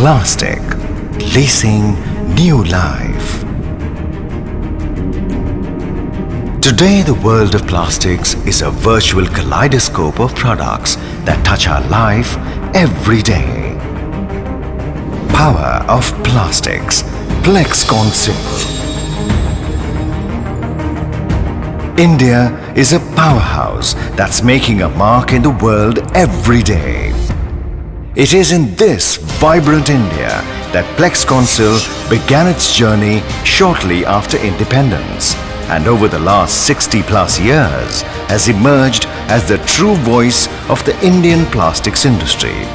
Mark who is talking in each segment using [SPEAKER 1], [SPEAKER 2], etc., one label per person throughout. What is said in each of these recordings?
[SPEAKER 1] Plastic, leasing new life. Today, the world of plastics is a virtual kaleidoscope of products that touch our life every day. Power of plastics. Plexconcil. India is a powerhouse that's making a mark in the world every day. It is in this vibrant India that Plexconcil began its journey shortly after independence, and over the last 60+ years has emerged as the true voice of the Indian plastics industry,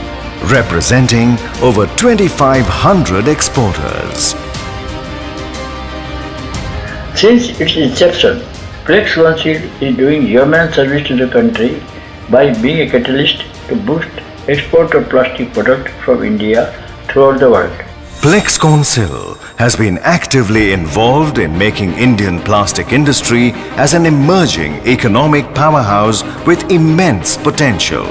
[SPEAKER 1] representing over 2,500 exporters.
[SPEAKER 2] Since its inception, Plexconcil is doing human service to the country by being a catalyst to boost export of plastic products from India throughout the world.
[SPEAKER 1] Plexconcil has been actively involved in making Indian plastic industry as an emerging economic powerhouse with immense potential.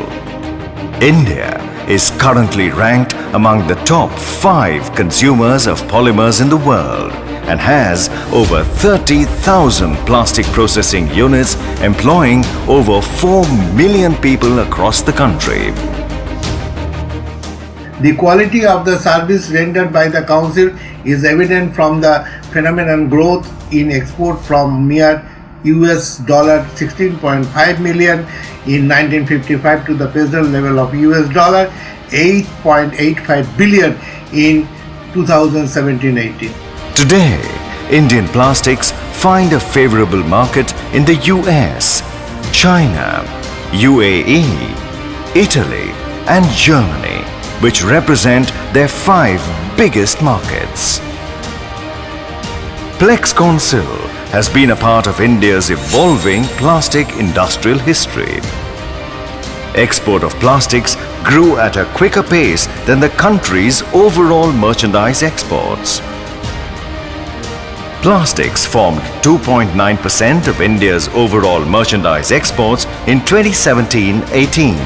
[SPEAKER 1] India is currently ranked among the top 5 consumers of polymers in the world and has over 30,000 plastic processing units employing over 4 million people across the country.
[SPEAKER 3] The quality of the service rendered by the Council is evident from the phenomenal growth in export from mere $16.5 million in 1955 to the present level of $8.85 billion in 2017-18.
[SPEAKER 1] Today, Indian plastics find a favorable market in the US, China, UAE, Italy and Germany, which represent their 5 biggest markets. Plexconcil has been a part of India's evolving plastic industrial history. Export of plastics grew at a quicker pace than the country's overall merchandise exports. Plastics formed 2.9% of India's overall merchandise exports in 2017-18.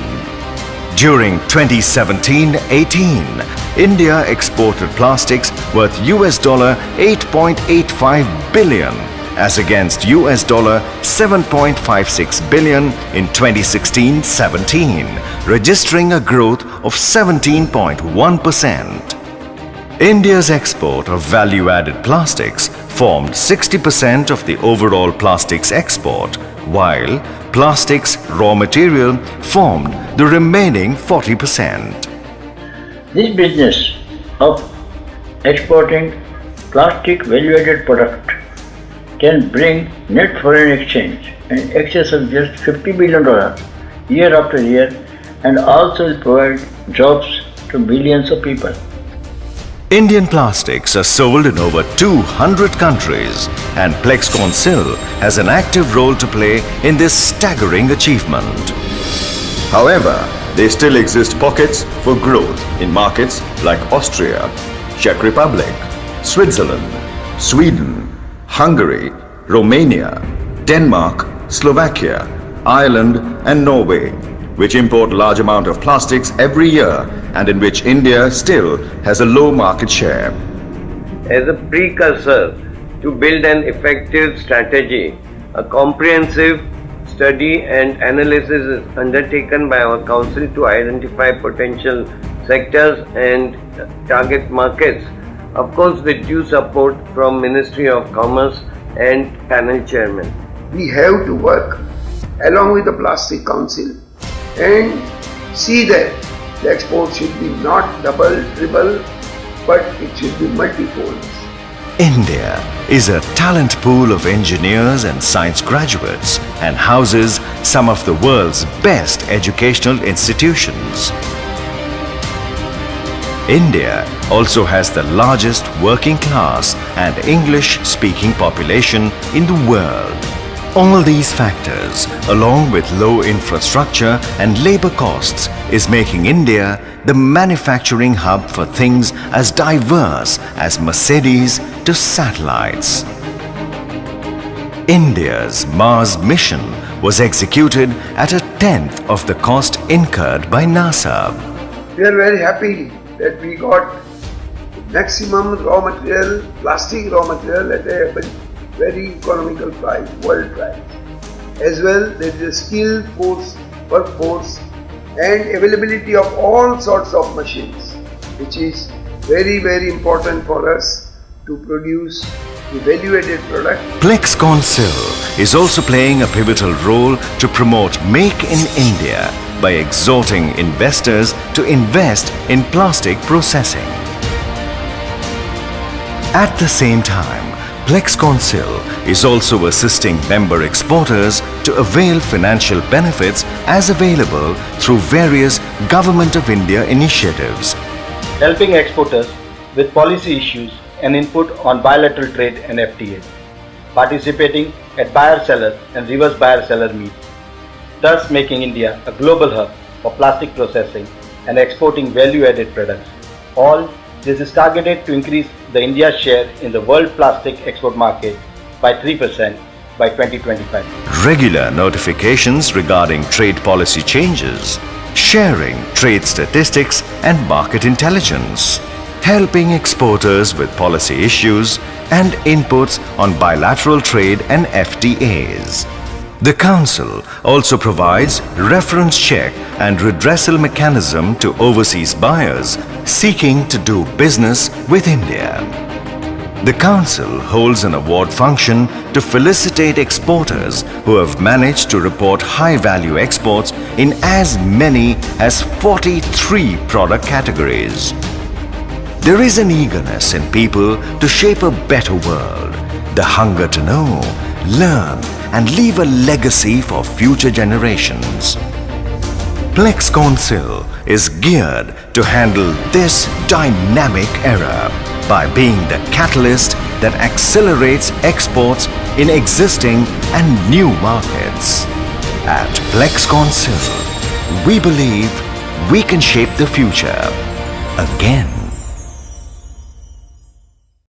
[SPEAKER 1] During 2017-18, India exported plastics worth $8.85 billion as against $7.56 billion in 2016-17, registering a growth of 17.1%. India's export of value-added plastics formed 60% of the overall plastics export, while plastics raw material formed the remaining 40%.
[SPEAKER 2] This business of exporting plastic value-added product can bring net foreign exchange in excess of just $50 billion year after year, and also will provide jobs to millions of people.
[SPEAKER 1] Indian plastics are sold in over 200 countries, and Plexconcil has an active role to play in this staggering achievement.
[SPEAKER 4] However, there still exist pockets for growth in markets like Austria, Czech Republic, Switzerland, Sweden, Hungary, Romania, Denmark, Slovakia, Ireland and Norway, which import large amount of plastics every year and in which India still has a low market share.
[SPEAKER 5] As a precursor to build an effective strategy, a comprehensive study and analysis is undertaken by our council to identify potential sectors and target markets, of course with due support from Ministry of Commerce and panel chairman.
[SPEAKER 6] We have to work along with the Plastic Council and see that the export should be not double, triple, but it should be multifold.
[SPEAKER 1] India is a talent pool of engineers and science graduates and houses some of the world's best educational institutions. India also has the largest working class and English-speaking population in the world. All these factors, along with low infrastructure and labor costs, is making India the manufacturing hub for things as diverse as Mercedes to satellites. India's Mars mission was executed at 1/10 of the cost incurred by NASA.
[SPEAKER 6] We are very happy that we got maximum raw material, plastic raw material at a very economical price, world price. As well, there is a skilled workforce and availability of all sorts of machines, which is very important for us to produce the value-added product.
[SPEAKER 1] Plexconcil is also playing a pivotal role to promote Make in India by exhorting investors to invest in plastic processing. At the same time, Plexconcil is also assisting member exporters to avail financial benefits as available through various Government of India initiatives.
[SPEAKER 7] Helping exporters with policy issues and input on bilateral trade and FTA. Participating at buyer-seller and reverse buyer-seller meets, thus making India a global hub for plastic processing and exporting value-added products. All this is targeted to increase the India's share in the world plastic export market by 3% by 2025.
[SPEAKER 1] Regular notifications regarding trade policy changes, sharing trade statistics and market intelligence, helping exporters with policy issues and inputs on bilateral trade and FTAs. The Council also provides reference check and redressal mechanism to overseas buyers seeking to do business with India. The Council holds an award function to felicitate exporters who have managed to report high-value exports in as many as 43 product categories. There is an eagerness in people to shape a better world, the hunger to know, learn, and leave a legacy for future generations. Plexconcil is geared to handle this dynamic era by being the catalyst that accelerates exports in existing and new markets. At Plexconcil, we believe we can shape the future again.